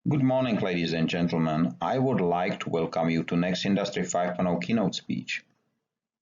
Good morning, ladies and gentlemen. I would like to welcome you to next Industry 5.0 keynote speech.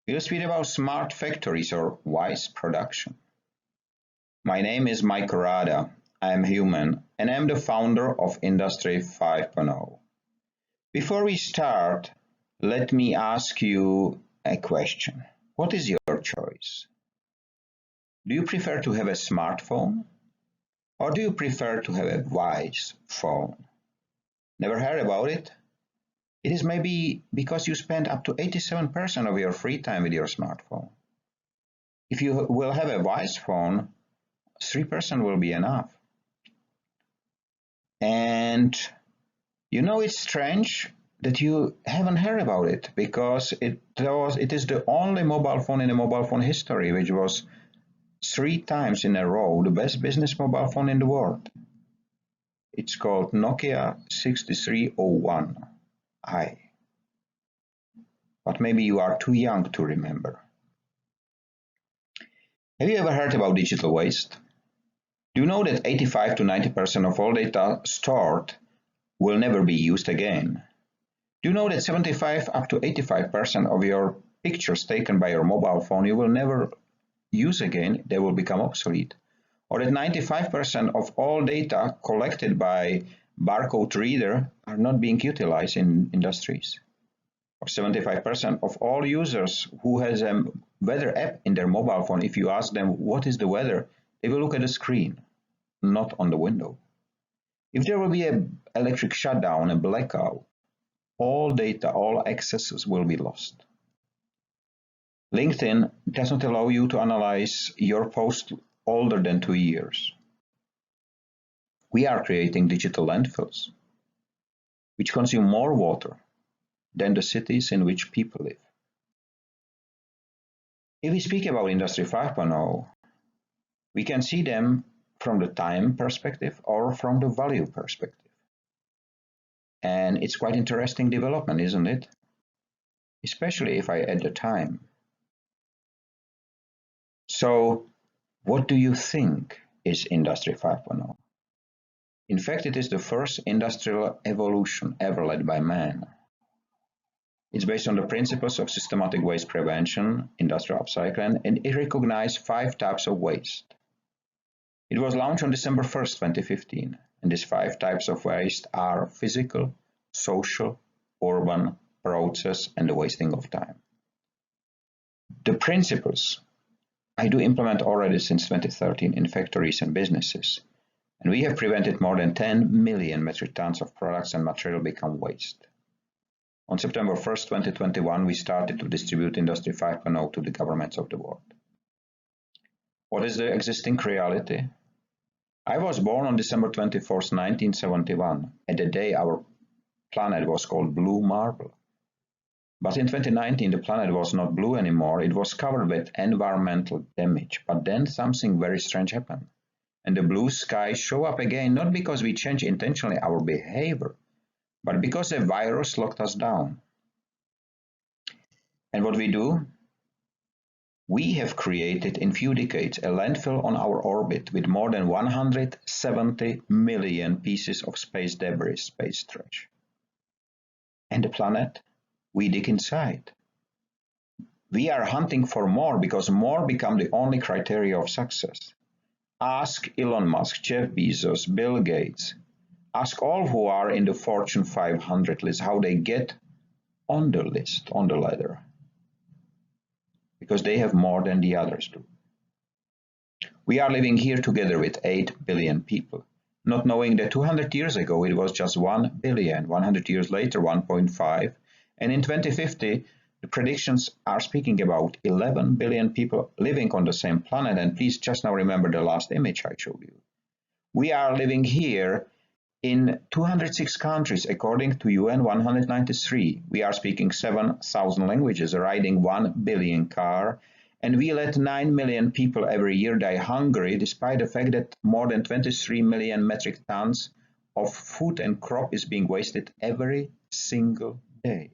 We'll speak about smart factories or wise production. My name is Mike Rada. I am human and I am the founder of Industry 5.0. Before we start, let me ask you a question. What is your choice? Do you prefer to have a smartphone or do you prefer to have a wise phone? Never heard about it? It is maybe because you spend up to 87% of your free time with your smartphone. If you will have a wise phone, 3% will be enough. And it's strange that you haven't heard about it because it is the only mobile phone in the mobile phone history which was 3 times in a row the best business mobile phone in the world. It's called Nokia 6301i. But maybe you are too young to remember. Have you ever heard about digital waste? Do you know that 85 to 90% of all data stored will never be used again? Do you know that 75 up to 85% of your pictures taken by your mobile phone you will never use again, they will become obsolete? Or that 95% of all data collected by barcode reader are not being utilized in industries? Or 75% of all users who has a weather app in their mobile phone, if you ask them what is the weather, they will look at the screen, not on the window. If there will be an electric shutdown, a blackout, all data, all accesses will be lost. LinkedIn does not allow you to analyze your post older than 2 years. We are creating digital landfills, which consume more water than the cities in which people live. If we speak about Industry 5.0, we can see them from the time perspective or from the value perspective. And it's quite interesting development, isn't it? Especially if I add the time. So, what do you think is Industry 5.0? In fact, it is the first industrial evolution ever led by man. It's based on the principles of systematic waste prevention, industrial upcycling, and it recognized 5 types of waste. It was launched on December 1st, 2015, and these 5 types of waste are physical, social, urban, process, and the wasting of time. The principles I do implement already since 2013 in factories and businesses, and we have prevented more than 10 million metric tons of products and material become waste. On September 1st, 2021, we started to distribute Industry 5.0 to the governments of the world. What is the existing reality? I was born on December 24th, 1971, at the day our planet was called blue marble. But in 2019, the planet was not blue anymore. It was covered with environmental damage. But then something very strange happened. And the blue sky showed up again, not because we changed intentionally our behavior, but because a virus locked us down. And what we do? We have created in few decades a landfill on our orbit with more than 170 million pieces of space debris, space trash. And the planet? We dig inside. We are hunting for more because more become the only criteria of success. Ask Elon Musk, Jeff Bezos, Bill Gates. Ask all who are in the Fortune 500 list how they get on the list, on the ladder. Because they have more than the others do. We are living here together with 8 billion people, not knowing that 200 years ago it was just 1 billion, 100 years later 1.5, and in 2050 the predictions are speaking about 11 billion people living on the same planet. And please just now remember the last image I showed you. We are living here in 206 countries according to UN 193. We are speaking 7,000 languages, riding 1 billion car, and we let 9 million people every year die hungry despite the fact that more than 23 million metric tons of food and crop is being wasted every single day.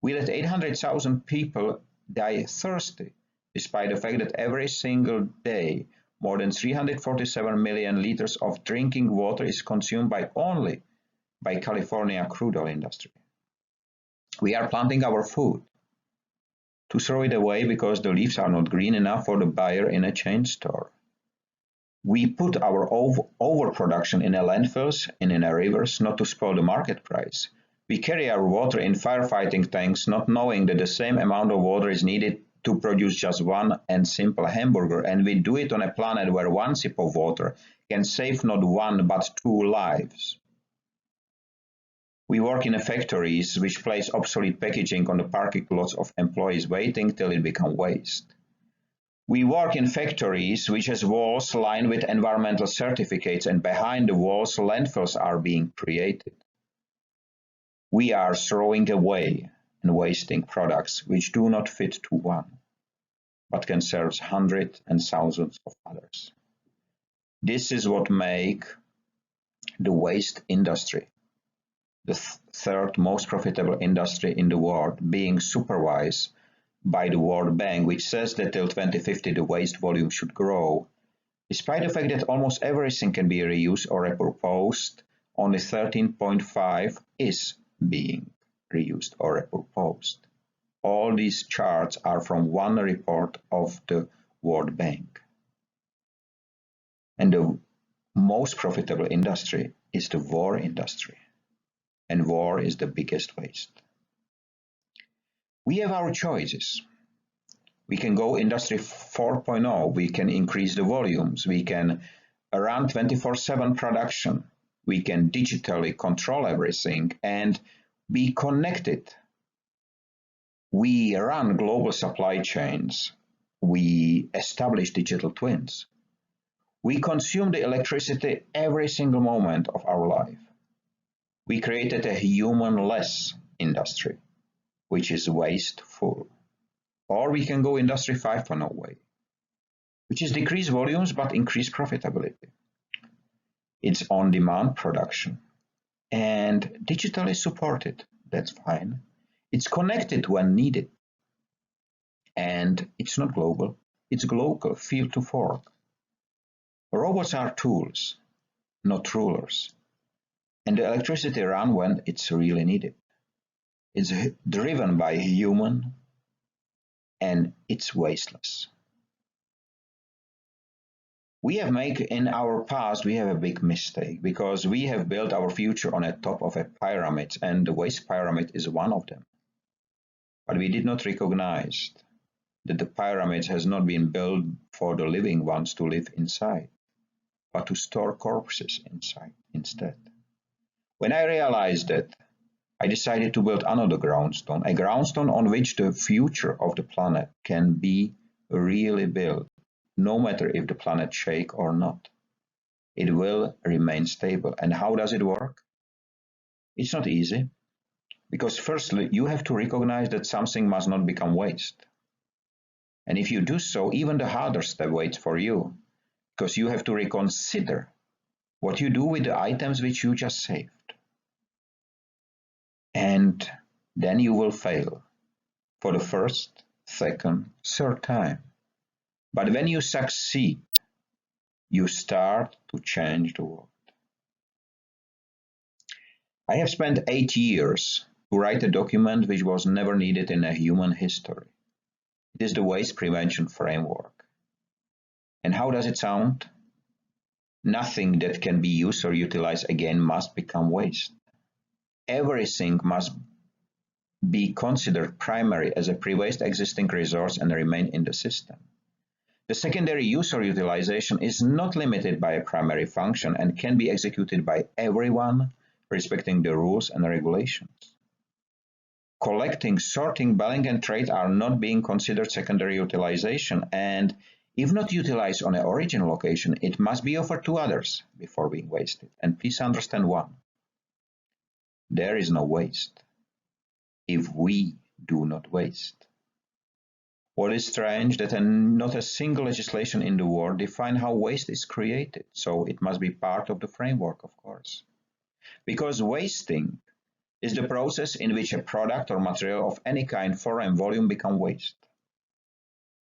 We let 800,000 people die thirsty despite the fact that every single day more than 347 million liters of drinking water is consumed by only by California crude oil industry. We are planting our food to throw it away because the leaves are not green enough for the buyer in a chain store. We put our overproduction in landfills and in rivers not to spoil the market price. We carry our water in firefighting tanks not knowing that the same amount of water is needed to produce just one and simple hamburger, and we do it on a planet where one sip of water can save not one but two lives. We work in factories which place obsolete packaging on the parking lots of employees waiting till it becomes waste. We work in factories which has walls lined with environmental certificates, and behind the walls landfills are being created. We are throwing away and wasting products which do not fit to one, but can serve hundreds and thousands of others. This is what makes the waste industry the third most profitable industry in the world, being supervised by the World Bank, which says that till 2050 the waste volume should grow. Despite the fact that almost everything can be reused or repurposed, only 13.5 is being reused or repurposed. All these charts are from one report of the World Bank. And the most profitable industry is the war industry. And war is the biggest waste. We have our choices. We can go Industry 4.0, we can increase the volumes, we can run 24/7 production, we can digitally control everything and be connected. We run global supply chains, we establish digital twins. We consume the electricity every single moment of our life. We created a human-less industry, which is wasteful. Or we can go Industry 5.0 way, which is decrease volumes but increase profitability. It's on-demand production and digitally supported. That's fine. It's connected when needed. And it's not global, it's local, field to fork. Robots are tools, not rulers. And the electricity runs when it's really needed. It's driven by a human and it's wasteless. We have made in our past, we have a big mistake because we have built our future on the top of a pyramid, and the waste pyramid is one of them. But we did not recognize that the pyramid has not been built for the living ones to live inside, but to store corpses inside instead. When I realized that, I decided to build another groundstone, a groundstone on which the future of the planet can be really built, no matter if the planet shakes or not. It will remain stable. And how does it work? It's not easy, because firstly, you have to recognize that something must not become waste. And if you do so, even the harder step waits for you, because you have to reconsider what you do with the items which you just saved. And then you will fail for the first, second, third time. But when you succeed, you start to change the world. I have spent 8 years to write a document which was never needed in a human history. It is the Waste Prevention Framework. And how does it sound? Nothing that can be used or utilized again must become waste. Everything must be considered primary as a pre-waste existing resource and remain in the system. The secondary use or utilization is not limited by a primary function and can be executed by everyone respecting the rules and regulations. Collecting, sorting, baling, and trade are not being considered secondary utilization, and if not utilized on an origin location, it must be offered to others before being wasted. And please understand one. There is no waste if we do not waste. What is strange that not a single legislation in the world defines how waste is created, so it must be part of the framework, of course. Because wasting is the process in which a product or material of any kind, form, and volume become waste.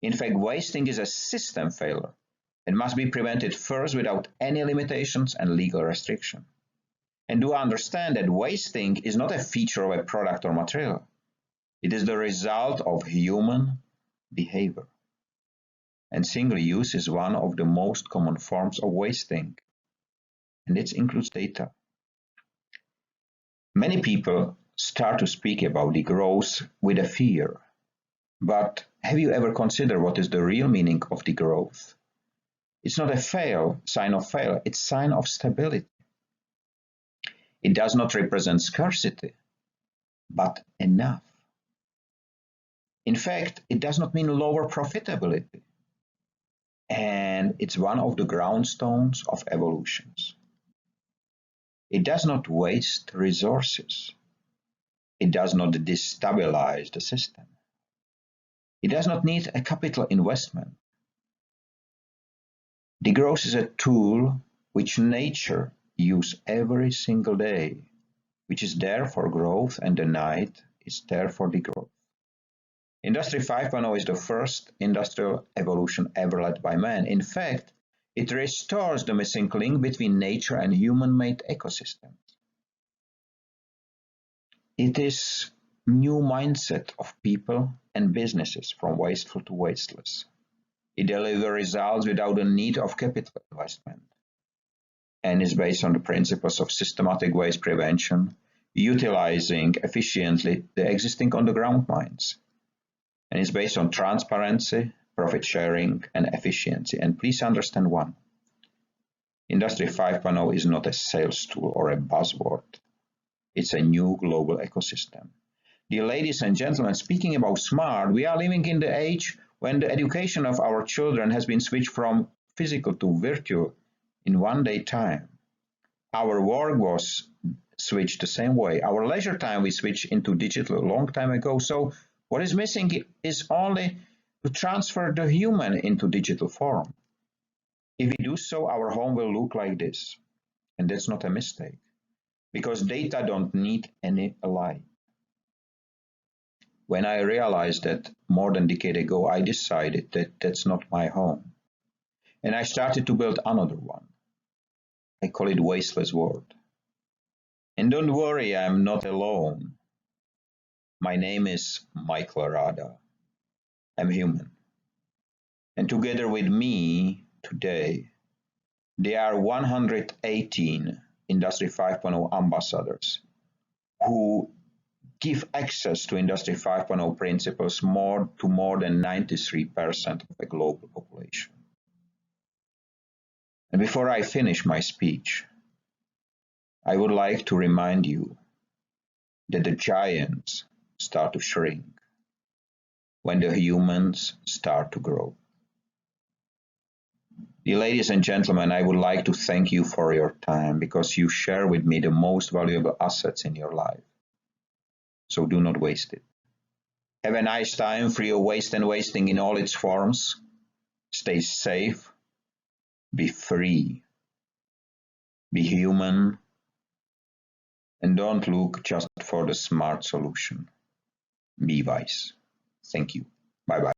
In fact, wasting is a system failure and must be prevented first without any limitations and legal restriction. And do understand that wasting is not a feature of a product or material. It is the result of human behavior. And single use is one of the most common forms of wasting. And it includes data. Many people start to speak about degrowth with a fear. But have you ever considered what is the real meaning of degrowth? It's not a sign of failure, it's a sign of stability. It does not represent scarcity, but enough. In fact, it does not mean lower profitability. And it's one of the groundstones of evolutions. It does not waste resources. It does not destabilize the system. It does not need a capital investment. Degrowth is a tool which nature uses every single day, which is there for growth, and the night is there for degrowth. Industry 5.0 is the first industrial evolution ever led by man. In fact, it restores the missing link between nature and human-made ecosystems. It is new mindset of people and businesses from wasteful to wasteless. It delivers results without the need of capital investment and is based on the principles of systematic waste prevention, utilizing efficiently the existing on-the-ground mines. And is based on transparency, profit sharing, and efficiency. And please understand one. Industry 5.0 is not a sales tool or a buzzword. It's a new global ecosystem. Dear ladies and gentlemen, speaking about smart, we are living in the age when the education of our children has been switched from physical to virtual in one day time. Our work was switched the same way. Our leisure time we switched into digital a long time ago. So what is missing is only to transfer the human into digital form. If we do so, our home will look like this. And that's not a mistake, because data don't need any light. When I realized that more than a decade ago, I decided that that's not my home. And I started to build another one. I call it Wasteless World. And don't worry, I'm not alone. My name is Michael Rada. I'm human. And together with me today, there are 118 Industry 5.0 ambassadors who give access to Industry 5.0 principles to more than 93% of the global population. And before I finish my speech, I would like to remind you that the giants start to shrink when the humans start to grow. Dear ladies and gentlemen, I would like to thank you for your time, because you share with me the most valuable assets in your life. So do not waste it. Have a nice time, free of waste and wasting in all its forms. Stay safe, be free, be human, and don't look just for the smart solution. Be wise. Thank you. Bye-bye.